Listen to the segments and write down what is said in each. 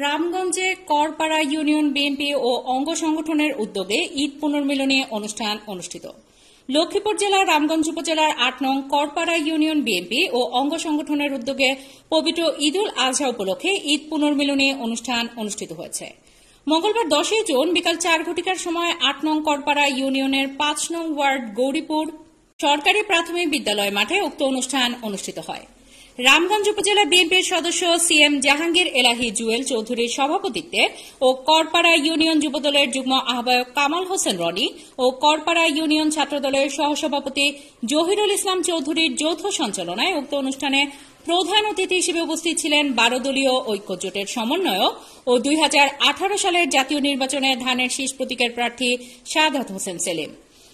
রামগঞ্জে Karpara union BNP ও অঙ্গ সংগঠনের উদ্যোগে ঈদ পুনর্মিলনী অনুষ্ঠান অনুষ্ঠিত। লক্ষ্মীপুর জেলার রামগঞ্জ উপজেলার ৮ নং করপাড়া ইউনিয়ন বিএনপি ও অঙ্গ সংগঠনের উদ্যোগে পবিত্র ঈদুল আজহা উপলক্ষে ঈদ পুনর্মিলনী অনুষ্ঠান অনুষ্ঠিত হয়েছে। মঙ্গলবার ১০ জুন বিকাল ৪ ঘটিকার সময় ৮ নং করপাড়া ইউনিয়নের ৫ নং ওয়ার্ড গৌরীপুর সরকারি প্রাথমিক বিদ্যালয় মাঠে উক্ত অনুষ্ঠান অনুষ্ঠিত হয়। রামগঞ্জ উপজেলা বিএনপির সদস্য সিএম জাহাঙ্গীর এলাহি জুয়েল চৌধুরীর সভাপতিত্বে ও করপাড়া ইউনিয়ন যুবদলের যুগ্ম আহ্বায়ক কামাল হোসেন রনি ও করপাড়া ইউনিয়ন ছাত্রদলের সহসভাপতি জহিরুল ইসলাম চৌধুরীর যৌথ সঞ্চালনায় উক্ত অনুষ্ঠানে প্রধান অতিথি হিসেবে উপস্থিত ছিলেন ১২ দলীয় ঐক্যজোটের সমন্বয়ক ও ২০১৮ সালের জাতীয় নির্বাচনে ধানের শীষ প্রতীকের প্রার্থী সাদাত হোসেন সেলিম।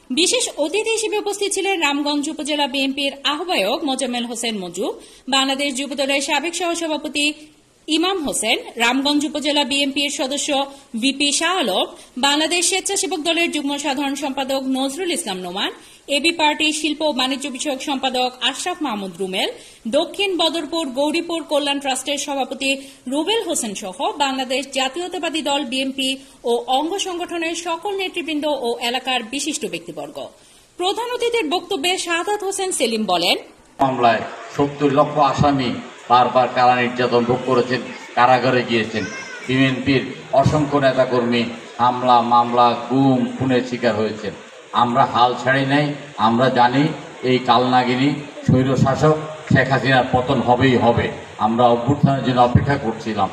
বিশেষ অতিথি হিসেবে উপস্থিত ছিলেন রামগঞ্জ উপজেলা বিএনপির আহ্বায়ক মোজাম্মেল হোসেন মঞ্জু, বাংলাদেশ যুবদলের সাবেক সহসভাপতি ইমাম হোসেন, রামগঞ্জ উপজেলা বিএনপির সদস্য ভিপি শাহ আলম, বাংলাদেশ স্বেচ্ছাসেবক দলের যুগ্ম সাধারণ সম্পাদক নজরুল ইসলাম নোমান, এবি পার্টির শিল্প ও বাণিজ্য বিষয়ক সম্পাদক আশরাফ মাহমুদ রুমেল, দক্ষিণ বদরপুর গৌরীপুর কল্যাণ ট্রাস্টের সভাপতি রুবেল হোসেন সহ বাংলাদেশ জাতীয়তাবাদী দল বিএনপি ও অঙ্গ সংগঠনের সকল নেতৃবৃন্দ ও এলাকার বিশিষ্ট ব্যক্তিবর্গ। প্রধান অতিথির বক্তব্যে সাদাত হোসেন সেলিম বলেন, মামলায় ৭০ লক্ষ আসামি বারবার কারা নির্যাতন ভোগ করেছেন, কারাগারে গিয়েছেন। বিএনপির অসংখ্য নেতাকর্মী হামলা, মামলা, গুম, খুনের শিকার হয়েছেন। আমরা হাল ছাড়ি নাই। আমরা জানি এই কালনাগিনী স্বৈর শাসক শেখ হাসিনার পতন হবেই হবে। আমরা অভ্যুত্থানের জন্য অপেক্ষা করছিলাম।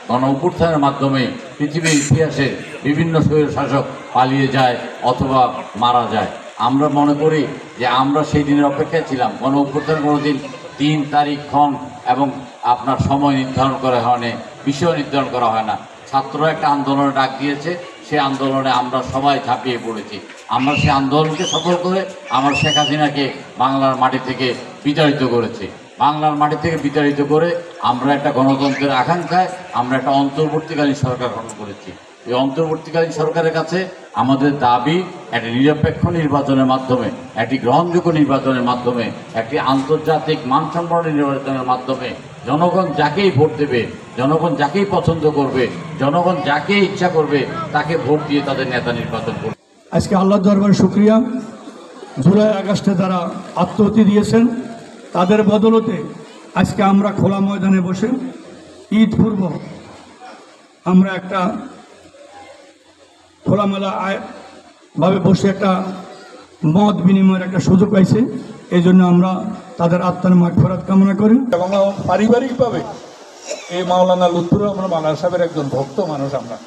গণ অভ্যুত্থানের মাধ্যমে পৃথিবীর ইতিহাসে বিভিন্ন স্বৈর শাসক পালিয়ে যায় অথবা মারা যায়। আমরা মনে করি যে আমরা সেই দিনের অপেক্ষায় ছিলাম। গণ অভ্যুত্থানের কোনোদিন দিন, তারিখ, ক্ষণ এবং আপনার সময় নির্ধারণ করা হয় না, বিষয় নির্ধারণ করা হয় না। ছাত্ররা একটা আন্দোলনে ডাক দিয়েছে, সেই আন্দোলনে আমরা সবাই ঝাঁপিয়ে পড়েছি। আমরা সেই আন্দোলনকে সফল করে আমরা শেখ হাসিনাকে বাংলার মাটি থেকে বিতাড়িত করেছি। বাংলার মাটি থেকে বিতাড়িত করে আমরা একটা গণতন্ত্রের আকাঙ্ক্ষায় আমরা একটা অন্তর্বর্তীকালীন সরকার গঠন করেছি। এই অন্তর্বর্তীকালীন সরকারের কাছে আমাদের দাবি একটি নিরপেক্ষ নির্বাচনের মাধ্যমে, একটি গ্রহণযোগ্য নির্বাচনের মাধ্যমে, একটি আন্তর্জাতিক মানসম্পন্ন নির্বাচনের মাধ্যমে জনগণ যাকেই ভোট দেবে, জনগণ যাকেই পছন্দ করবে, জনগণ যাকে ইচ্ছা করবে তাকে ভোট দিয়ে তাদের নেতা নির্বাচন করবে। আজকে আল্লাহর দরবারে শুকরিয়া, জুলাই আগস্টে যারা আত্মহতি দিয়েছেন তাদের বদলতে আজকে আমরা খোলা ময়দানে বসে ঈদ পূর্ব আমরা একটা খোলামেলা ভাবে বসে একটা মত বিনিময়ের একটা সুযোগ পাইছি। এই জন্য আমরা তাদের আত্মার মাগফিরাত কামনা করি। এবং পারিবারিকভাবে এই মাওলানা লুৎফুর রহমান মাওলানা সাহেবের একজন ভক্ত মানুষ আমরা।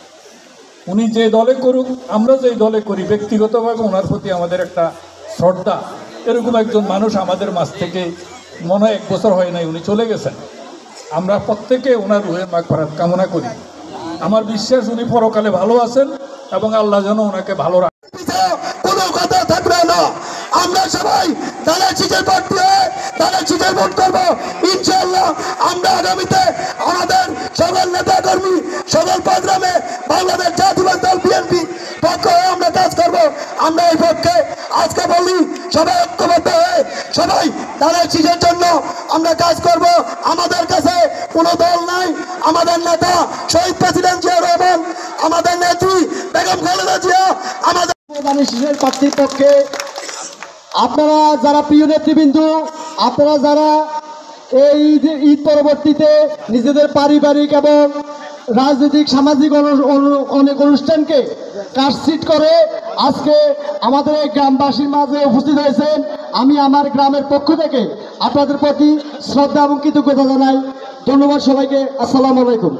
উনি যে দলে করুক, আমরা যেই দলে করি, ব্যক্তিগতভাবে ওনার প্রতি আমাদের একটা শ্রদ্ধা। এরকম একজন মানুষ আমাদের মাঝ থেকে মনে হয় ১ বছর হয় নাই উনি চলে গেছেন। আমরা প্রত্যেকে ওনার রুহের মাগফিরাত কামনা করি। আমার বিশ্বাস উনি পরকালে ভালো আছেন এবং আল্লাহ যেন ওনাকে ভালো রাখে। কোনো কথা থাকবে না। আমরা সবাই ধানের শীষের ভোট দিয়ে ধানের শীষের ভোট করবো ইনশাআল্লাহ। আমরা আগামীতে আমাদের সকল নেতা কর্মী, সকল প্রোগ্রামে বাংলাদেশ জাতীয়তাবাদী দল বিএনপি পক্ষ হয়ে আমরা কাজ করবো। আমরা এই পক্ষে আজকে বলি সবাই ঐক্যবদ্ধ হয়ে সবাই ধানের শীষের জন্য আমরা কাজ করব। আমাদের কাছে কোনো দল নাই। আমাদের নেতা শহীদ প্রেসিডেন্ট জিয়া রহমান, আমাদের নেত্রী বেগম খালেদা জিয়া, আমাদের ধানের শীষের প্রার্থীর পক্ষে আপনারা যারা প্রিয় নেতৃবৃন্দ, আপনারা যারা এই ঈদ পরবর্তীতে নিজেদের পারিবারিক এবং রাজনৈতিক সামাজিক অনেক অনুষ্ঠানকে কাটছিট করে আজকে আমাদের এই গ্রামবাসীর মাঝে উপস্থিত হয়েছেন, আমি আমার গ্রামের পক্ষ থেকে আপনাদের প্রতি শ্রদ্ধা এবং কৃতজ্ঞতা জানাই। ধন্যবাদ সবাইকে। আসসালামু আলাইকুম।